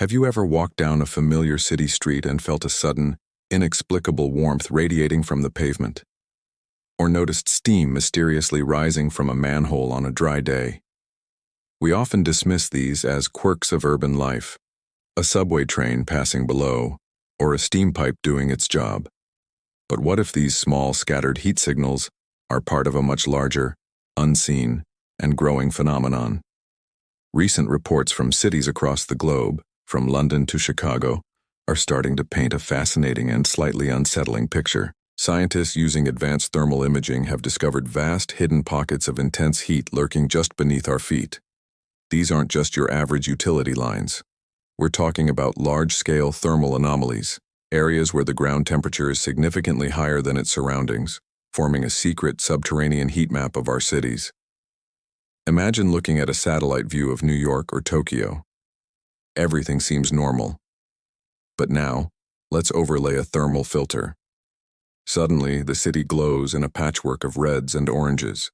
Have you ever walked down a familiar city street and felt a sudden, inexplicable warmth radiating from the pavement? Or noticed steam mysteriously rising from a manhole on a dry day? We often dismiss these as quirks of urban life, a subway train passing below, or a steam pipe doing its job. But what if these small scattered heat signals are part of a much larger, unseen, and growing phenomenon? Recent reports from cities across the globe, from London to Chicago, are starting to paint a fascinating and slightly unsettling picture. Scientists using advanced thermal imaging have discovered vast hidden pockets of intense heat lurking just beneath our feet. These aren't just your average utility lines. We're talking about large-scale thermal anomalies, areas where the ground temperature is significantly higher than its surroundings, forming a secret subterranean heat map of our cities. Imagine looking at a satellite view of New York or Tokyo. Everything seems normal. But now, let's overlay a thermal filter. Suddenly, the city glows in a patchwork of reds and oranges.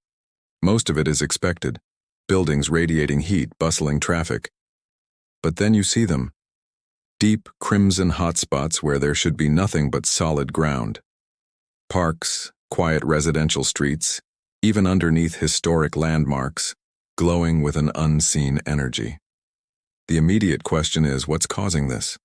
Most of it is expected. Buildings radiating heat, bustling traffic. But then you see them. Deep crimson hotspots where there should be nothing but solid ground. Parks, quiet residential streets, even underneath historic landmarks, glowing with an unseen energy. The immediate question is, what's causing this?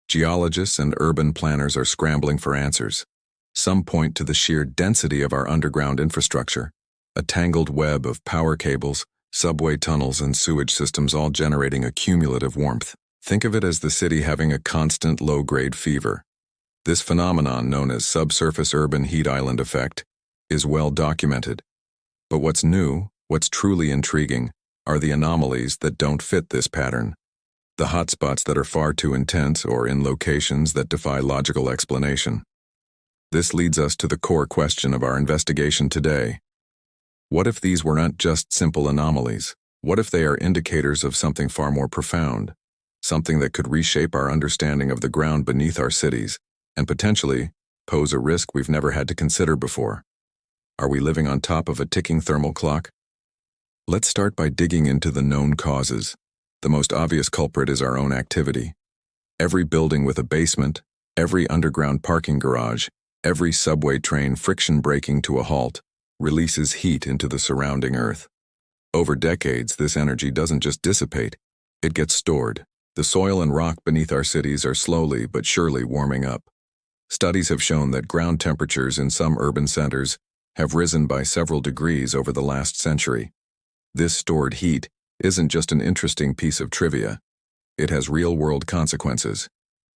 Geologists and urban planners are scrambling for answers. Some point to the sheer density of our underground infrastructure, a tangled web of power cables, subway tunnels, and sewage systems all generating a cumulative warmth. Think of it as the city having a constant low-grade fever. This phenomenon, known as subsurface urban heat island effect, is well documented. But what's new, what's truly intriguing, are the anomalies that don't fit this pattern. The hotspots that are far too intense or in locations that defy logical explanation. This leads us to the core question of our investigation today. What if these were not just simple anomalies? What if they are indicators of something far more profound? Something that could reshape our understanding of the ground beneath our cities, and potentially pose a risk we've never had to consider before. Are we living on top of a ticking thermal clock? Let's start by digging into the known causes. The most obvious culprit is our own activity. Every building with a basement, every underground parking garage, every subway train friction braking to a halt, releases heat into the surrounding earth. Over decades, this energy doesn't just dissipate, it gets stored. The soil and rock beneath our cities are slowly but surely warming up. Studies have shown that ground temperatures in some urban centers have risen by several degrees over the last century. This stored heat isn't just an interesting piece of trivia. It has real-world consequences.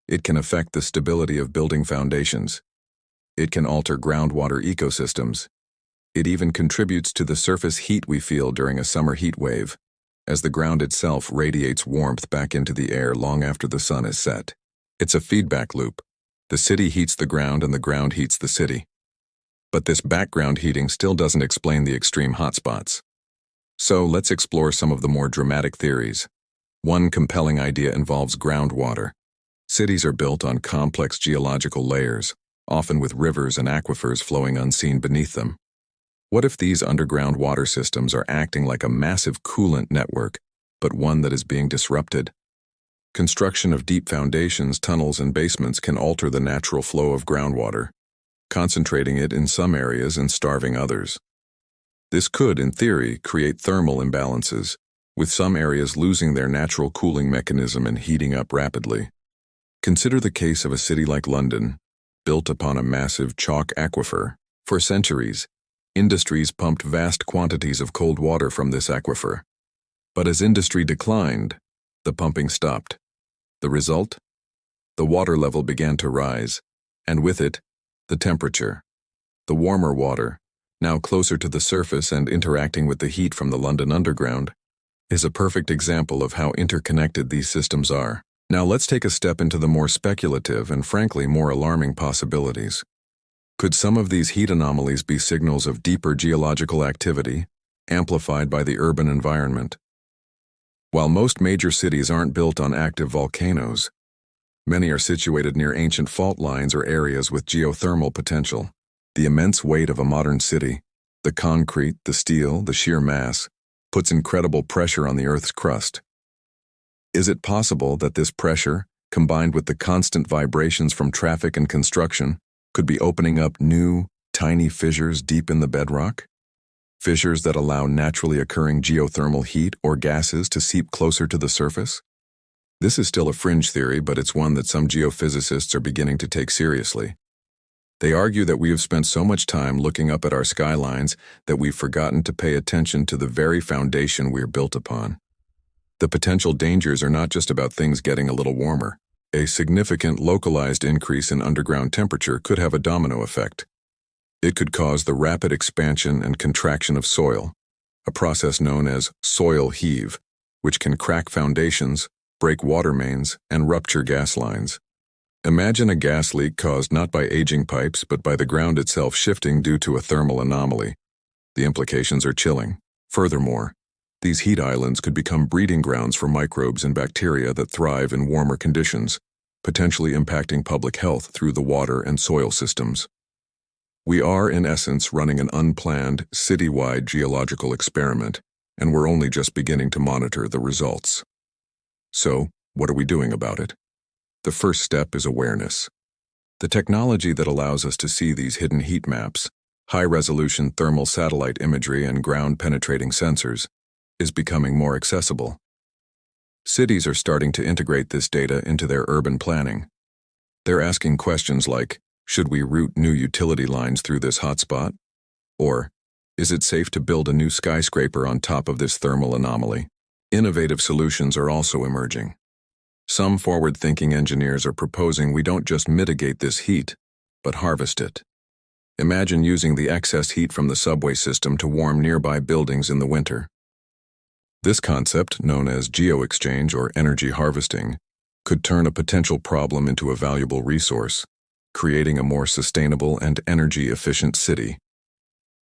It can affect the stability of building foundations. It can alter groundwater ecosystems. It even contributes to the surface heat we feel during a summer heat wave, as the ground itself radiates warmth back into the air long after the sun is set. It's a feedback loop. The city heats the ground and the ground heats the city. But this background heating still doesn't explain the extreme hotspots. So let's explore some of the more dramatic theories. One compelling idea involves groundwater. Cities are built on complex geological layers, often with rivers and aquifers flowing unseen beneath them. What if these underground water systems are acting like a massive coolant network, but one that is being disrupted? Construction of deep foundations, tunnels, and basements can alter the natural flow of groundwater, concentrating it in some areas and starving others. This could, in theory, create thermal imbalances, with some areas losing their natural cooling mechanism and heating up rapidly. Consider the case of a city like London, built upon a massive chalk aquifer. For centuries, industries pumped vast quantities of cold water from this aquifer. But as industry declined, the pumping stopped. The result? The water level began to rise, and with it, the temperature. The warmer water, now closer to the surface and interacting with the heat from the London Underground, is a perfect example of how interconnected these systems are. Now let's take a step into the more speculative and frankly more alarming possibilities. Could some of these heat anomalies be signals of deeper geological activity, amplified by the urban environment? While most major cities aren't built on active volcanoes, many are situated near ancient fault lines or areas with geothermal potential. The immense weight of a modern city, the concrete, the steel, the sheer mass, puts incredible pressure on the Earth's crust. Is it possible that this pressure, combined with the constant vibrations from traffic and construction, could be opening up new, tiny fissures deep in the bedrock? Fissures that allow naturally occurring geothermal heat or gases to seep closer to the surface? This is still a fringe theory, but it's one that some geophysicists are beginning to take seriously. They argue that we have spent so much time looking up at our skylines that we've forgotten to pay attention to the very foundation we're built upon. The potential dangers are not just about things getting a little warmer. A significant localized increase in underground temperature could have a domino effect. It could cause the rapid expansion and contraction of soil, a process known as soil heave, which can crack foundations, break water mains, and rupture gas lines. Imagine a gas leak caused not by aging pipes but by the ground itself shifting due to a thermal anomaly. The implications are chilling. Furthermore, these heat islands could become breeding grounds for microbes and bacteria that thrive in warmer conditions, potentially impacting public health through the water and soil systems. We are, in essence, running an unplanned, citywide geological experiment, and we're only just beginning to monitor the results. So, what are we doing about it? The first step is awareness. The technology that allows us to see these hidden heat maps, high-resolution thermal satellite imagery and ground-penetrating sensors, is becoming more accessible. Cities are starting to integrate this data into their urban planning. They're asking questions like, should we route new utility lines through this hotspot? Or, is it safe to build a new skyscraper on top of this thermal anomaly? Innovative solutions are also emerging. Some forward-thinking engineers are proposing we don't just mitigate this heat, but harvest it. Imagine using the excess heat from the subway system to warm nearby buildings in the winter. This concept, known as geo-exchange or energy harvesting, could turn a potential problem into a valuable resource, creating a more sustainable and energy-efficient city.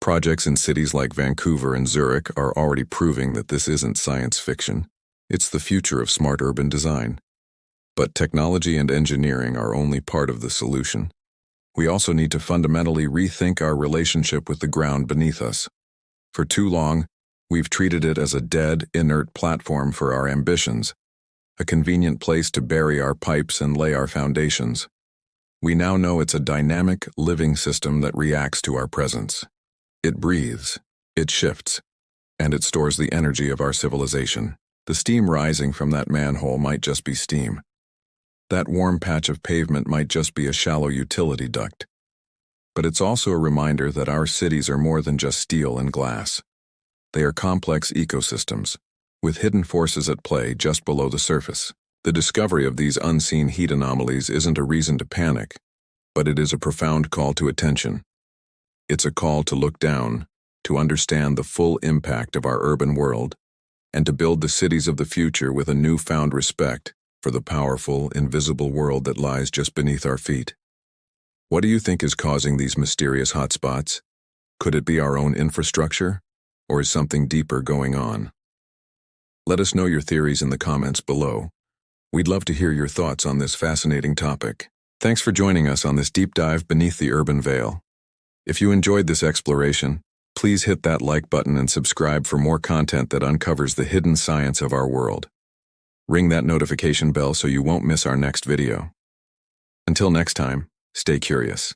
Projects in cities like Vancouver and Zurich are already proving that this isn't science fiction. It's the future of smart urban design. But technology and engineering are only part of the solution. We also need to fundamentally rethink our relationship with the ground beneath us. For too long, we've treated it as a dead, inert platform for our ambitions, a convenient place to bury our pipes and lay our foundations. We now know it's a dynamic, living system that reacts to our presence. It breathes, it shifts, and it stores the energy of our civilization. The steam rising from that manhole might just be steam. That warm patch of pavement might just be a shallow utility duct. But it's also a reminder that our cities are more than just steel and glass. They are complex ecosystems, with hidden forces at play just below the surface. The discovery of these unseen heat anomalies isn't a reason to panic, but it is a profound call to attention. It's a call to look down, to understand the full impact of our urban world, and to build the cities of the future with a newfound respect for the powerful, invisible world that lies just beneath our feet. What do you think is causing these mysterious hotspots? Could it be our own infrastructure, or is something deeper going on? Let us know your theories in the comments below. We'd love to hear your thoughts on this fascinating topic. Thanks for joining us on this deep dive beneath the urban veil. If you enjoyed this exploration, please hit that like button and subscribe for more content that uncovers the hidden science of our world. Ring that notification bell so you won't miss our next video. Until next time, stay curious.